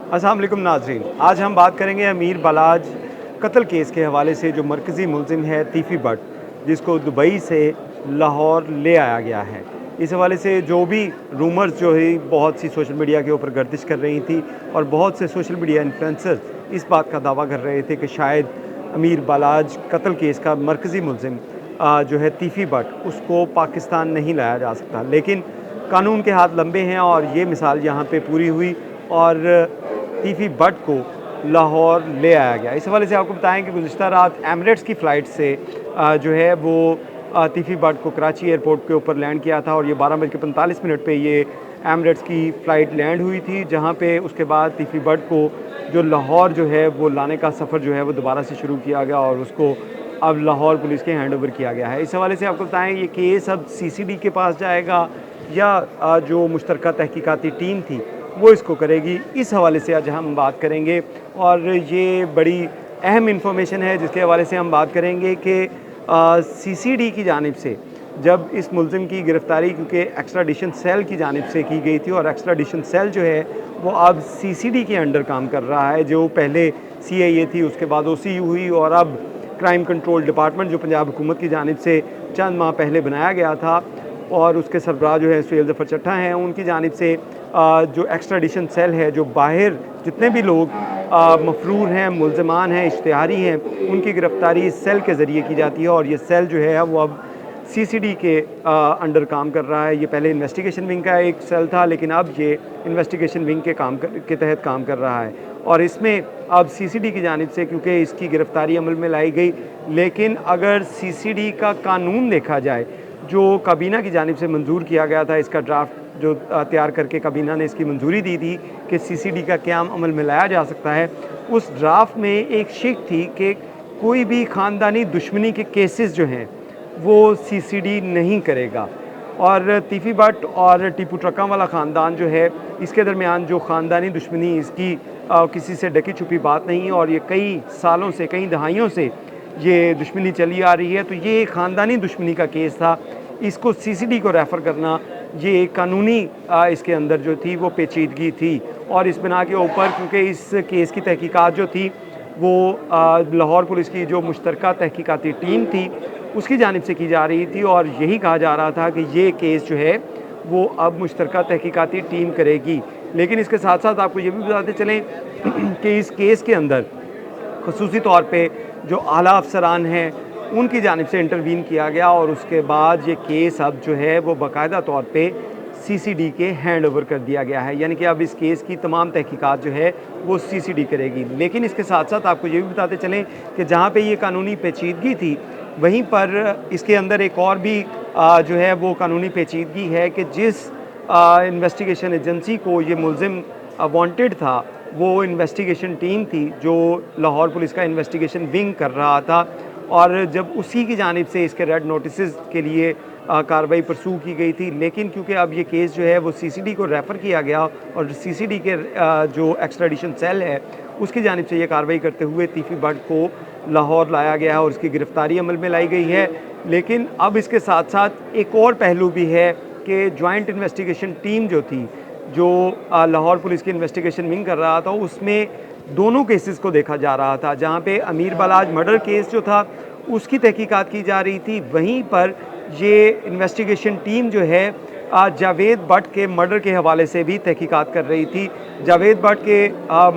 अस्सलाम वालेकुम नाज़रीन, आज हम बात करेंगे अमीर बलाज कत्ल केस के हवाले से। जो मरकज़ी मुलजिम है तीफ़ी बट, जिसको दुबई से लाहौर ले आया गया है, इस हवाले से जो भी रूमर्स जो है बहुत सी सोशल मीडिया के ऊपर गर्दिश कर रही थी और बहुत से सोशल मीडिया इन्फ्लुएंसर्स इस बात का दावा कर रहे थे कि शायद अमीर बलाज कत्ल केस का मरकज़ी मुलजिम जो है तीफ़ी बट, उसको पाकिस्तान नहीं लाया जा सकता। लेकिन कानून के हाथ लंबे हैं और ये मिसाल यहाँ पे पूरी हुई और तीफ़ी बट को लाहौर ले आया गया। इस हवाले से आपको बताएं कि गुज़िश्ता रात एमिरेट्स की फ़्लाइट से जो है वो तीफ़ी बट को कराची एयरपोर्ट के ऊपर लैंड किया था और ये 12:45 पे ये एमिरेट्स की फ़्लाइट लैंड हुई थी, जहाँ पे उसके बाद तीफ़ी बट को जो लाहौर जो है वो लाने का सफ़र जो है वो दोबारा से शुरू किया गया और उसको अब लाहौर पुलिस के हैंड ओवर किया गया है। इस हवाले से आपको बताएं ये केस अब CCD के पास जाएगा या जो मुश्तरका तहकीकाती टीम थी वो इसको करेगी। इस हवाले से आज हम बात करेंगे और ये बड़ी अहम इंफॉर्मेशन है जिसके हवाले से हम बात करेंगे कि CCD की जानिब से जब इस मुलजिम की गिरफ़्तारी क्योंकि एक्स्ट्राडिशन सेल की जानिब से की गई थी और एक्स्ट्राडिशन सेल जो है वो अब CCD के अंडर काम कर रहा है, जो पहले CIA थी, उसके बाद OCU हुई और अब क्राइम कंट्रोल डिपार्टमेंट जो पंजाब हुकूमत की जानिब से चंद माह पहले बनाया गया था और उसके सरबराह जो है सुहेल ज़फ़र चट्टा हैं, उनकी जानिब से जो एक्स्ट्राडिशन सेल है, जो बाहर जितने भी लोग मफरूर हैं, मुल्ज़मान हैं, इश्तिहारी हैं, उनकी गिरफ़्तारी इस सेल के ज़रिए की जाती है और ये सेल जो है वो अब CCD के अंडर काम कर रहा है। ये पहले इन्वेस्टिगेशन विंग का एक सेल था, लेकिन अब ये इन्वेस्टिगेशन विंग के तहत काम कर रहा है और इसमें अब CCD की जानिब से क्योंकि इसकी गिरफ़्तारी अमल में लाई गई, लेकिन अगर CCD का कानून देखा जाए जो काबीना की जानिब से मंजूर किया गया था, इसका ड्राफ्ट जो तैयार करके काबीना ने इसकी मंजूरी दी थी कि CCD का क़याम अमल में लाया जा सकता है, उस ड्राफ्ट में एक शिक थी कि कोई भी ख़ानदानी दुश्मनी के केसेस जो हैं वो CCD नहीं करेगा और तीफ़ी बट और टीपू ट्रका वाला ख़ानदान जो है, इसके दरमियान जो ख़ानदानी दुश्मनी इसकी किसी से ढकी छुपी बात नहीं है और ये कई सालों से, कई दहाइयों से ये दुश्मनी चली आ रही है। तो ये ख़ानदानी दुश्मनी का केस था, इसको CCD को रेफ़र करना ये कानूनी इसके अंदर जो थी वो पेचीदगी थी और इस बिना के ऊपर क्योंकि इस केस की तहकीकात जो थी वो लाहौर पुलिस की जो मुश्तरका तहकीकाती टीम थी उसकी जानिब से की जा रही थी और यही कहा जा रहा था कि ये केस जो है वो अब मुश्तरका तहकीकाती टीम करेगी। लेकिन इसके साथ साथ आपको ये भी बताते चलें कि इस केस के अंदर ख़ुसूसी तौर पे जो आला अफसरान हैं उनकी जानिब से इंटरवीन किया गया और उसके बाद ये केस अब जो है वो बाकायदा तौर पे CCD के हैंड ओवर कर दिया गया है, यानी कि अब इस केस की तमाम तहकीकात जो है वो CCD करेगी। लेकिन इसके साथ साथ आपको ये भी बताते चलें कि जहाँ पे ये कानूनी पेचीदगी थी वहीं पर इसके अंदर एक और भी जो है वो कानूनी पेचीदगी है कि जिस इन्वेस्टिगेशन एजेंसी को ये मुलजिम वांटेड था वो इन्वेस्टिगेशन टीम थी जो लाहौर पुलिस का इन्वेस्टिगेशन विंग कर रहा था और जब उसी की जानिब से इसके रेड नोटिस के लिए कार्रवाई परसू की गई थी, लेकिन क्योंकि अब ये केस जो है वो CCD को रेफ़र किया गया और CCD के जो एक्स्ट्राडिशन सेल है उसकी जानिब से ये कार्रवाई करते हुए तीफ़ी बट को लाहौर लाया गया है और उसकी गिरफ़्तारी अमल में लाई गई है। लेकिन अब इसके साथ साथ एक और पहलू भी है कि जॉइंट इन्वेस्टिगेशन टीम जो थी, जो लाहौर पुलिस की इन्वेस्टिगेशन विंग कर रहा था, उसमें दोनों केसेस को देखा जा रहा था। जहाँ पे अमीर बलाज मर्डर केस जो था उसकी तहकीकात की जा रही थी, वहीं पर ये इन्वेस्टिगेशन टीम जो है जावेद बट के मर्डर के हवाले से भी तहकीकात कर रही थी। जावेद बट के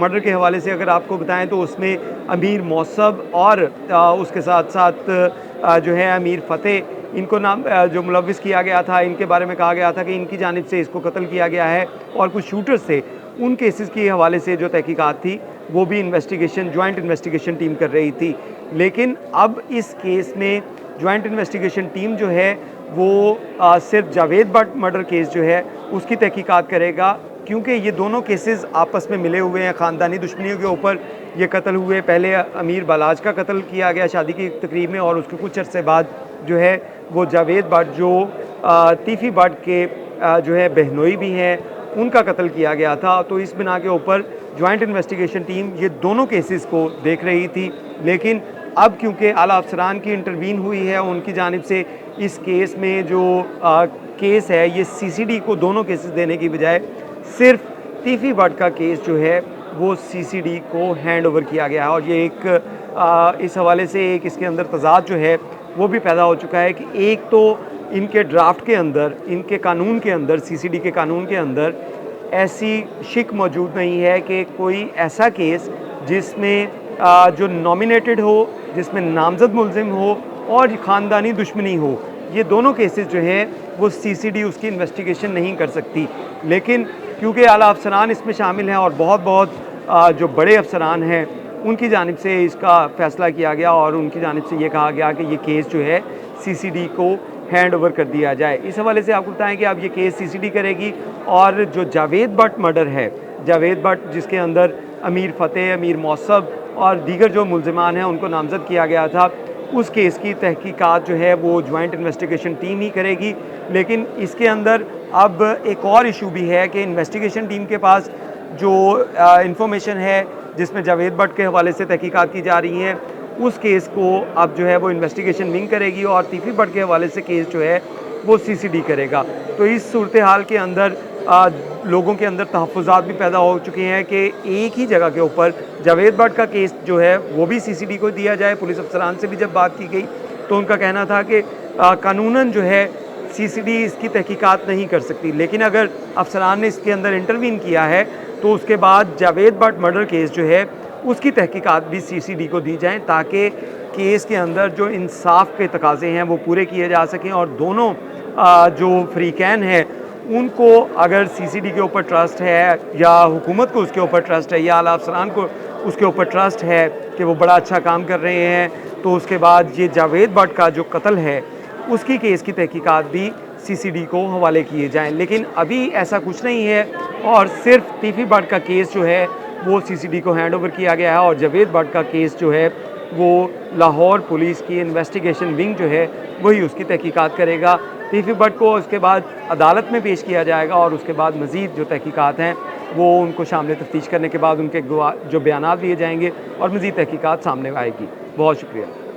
मर्डर के हवाले से अगर आपको बताएं तो उसमें अमीर मौसब और उसके साथ साथ जो है अमीर फ़तेह, इनको नाम जो मुलव्विस किया गया था, इनके बारे में कहा गया था कि इनकी जानिब से इसको कत्ल किया गया है और कुछ शूटर्स थे, उन केसेस के हवाले से जो तहकीकात थी वो भी जॉइंट इन्वेस्टिगेशन टीम कर रही थी। लेकिन अब इस केस में जॉइंट इन्वेस्टिगेशन टीम जो है वो सिर्फ जावेद बट मर्डर केस जो है उसकी तहकीकात करेगा, क्योंकि ये दोनों केसेस आपस में मिले हुए हैं। ख़ानदानी दुश्मनियों के ऊपर ये कत्ल हुए, पहले अमीर बलाज का कत्ल किया गया शादी की तकरीब में और उसके कुछ अर्से बाद जो है वो जावेद बट जो तीफ़ी बट के जो है बहनोई भी हैं उनका कत्ल किया गया था। तो इस बिना के ऊपर जॉइंट इन्वेस्टिगेशन टीम ये दोनों केसेस को देख रही थी, लेकिन अब क्योंकि आला अफसरान की इंटरवीन हुई है उनकी जानिब से इस केस में जो केस है ये CCD को दोनों केसेस देने की बजाय सिर्फ तीफ़ी बट का केस जो है वो सीसीडी को हैंड ओवर किया गया है। और ये इस हवाले से एक इसके अंदर तज़ाद जो है वो भी पैदा हो चुका है कि एक तो इनके ड्राफ्ट के अंदर, इनके कानून के अंदर, सीसीडी के कानून के अंदर ऐसी शिक मौजूद नहीं है कि कोई ऐसा केस जिसमें जो नॉमिनेटेड हो, जिसमें नामज़द मुल्ज़िम हो और ख़ानदानी दुश्मनी हो, ये दोनों केसेस जो हैं वो सीसीडी उसकी इन्वेस्टिगेशन नहीं कर सकती। लेकिन क्योंकि आला अफसरान इसमें शामिल हैं और बहुत जो बड़े अफसरान हैं उनकी जानिब से इसका फ़ैसला किया गया और उनकी जानिब से ये कहा गया कि ये केस जो है सीसीडी को हैंड ओवर कर दिया जाए। इस हवाले से आपको बताएं कि अब ये केस सीसीडी करेगी और जो जावेद भट्ट मर्डर है, जावेद भट्ट जिसके अंदर अमीर फ़तेह, अमीर मौसब और दीगर जो मुल्ज़िमान हैं उनको नामज़द किया गया था, उस केस की तहकीकात जो है वो जॉइंट इन्वेस्टिगेशन टीम ही करेगी। लेकिन इसके अंदर अब एक और इशू भी है कि इन्वेस्टिगेशन टीम के पास जो इंफॉर्मेशन है जिसमें जावेद भट्ट के हवाले से तहकीकात की जा रही हैं, उस केस को अब जो है वो इन्वेस्टिगेशन विंग करेगी और तीफी भट्ट के हवाले से केस जो है वो सीसीडी करेगा। तो इस सूरत हाल के अंदर लोगों के अंदर तहफ़्फ़ुज़ात भी पैदा हो चुके हैं कि एक ही जगह के ऊपर जावेद भट्ट का केस जो है वो भी सीसीडी को दिया जाए। पुलिस अफसरान से भी जब बात की गई तो उनका कहना था कि कानूनन जो है सीसीडी इसकी तहकीकात नहीं कर सकती, लेकिन अगर अफसरान ने इसके अंदर इंटरवीन किया है तो उसके बाद जावेद भट्ट मर्डर केस जो है उसकी तहकीकात भी सीसीडी को दी जाएँ ताकि केस के अंदर जो इंसाफ के तकाज़े हैं वो पूरे किए जा सकें और दोनों जो फ्रीकैन हैं उनको अगर सीसीडी के ऊपर ट्रस्ट है या हुकूमत को उसके ऊपर ट्रस्ट है या आला अफसरान को उसके ऊपर ट्रस्ट है कि वो बड़ा अच्छा काम कर रहे हैं, तो उसके बाद ये जावेद भट्ट का जो कत्ल है उसकी केस की तहकीकात भी सीसीडी को हवाले किए जाएं। लेकिन अभी ऐसा कुछ नहीं है और सिर्फ तीफी भट्ट का केस जो है वो सीसीडी को हैंड ओवर किया गया है और जावेद भट्ट का केस जो है वो लाहौर पुलिस की इन्वेस्टिगेशन विंग जो है वही उसकी तहकीकात करेगा। तीफी भट्ट को उसके बाद अदालत में पेश किया जाएगा और उसके बाद मज़ीद जो तहकीकात हैं वो उनको शामिल तफ्तीश करने के बाद उनके जो बयानात लिए जाएंगे और मज़ीद तहकीकात सामने आएगी। बहुत शुक्रिया।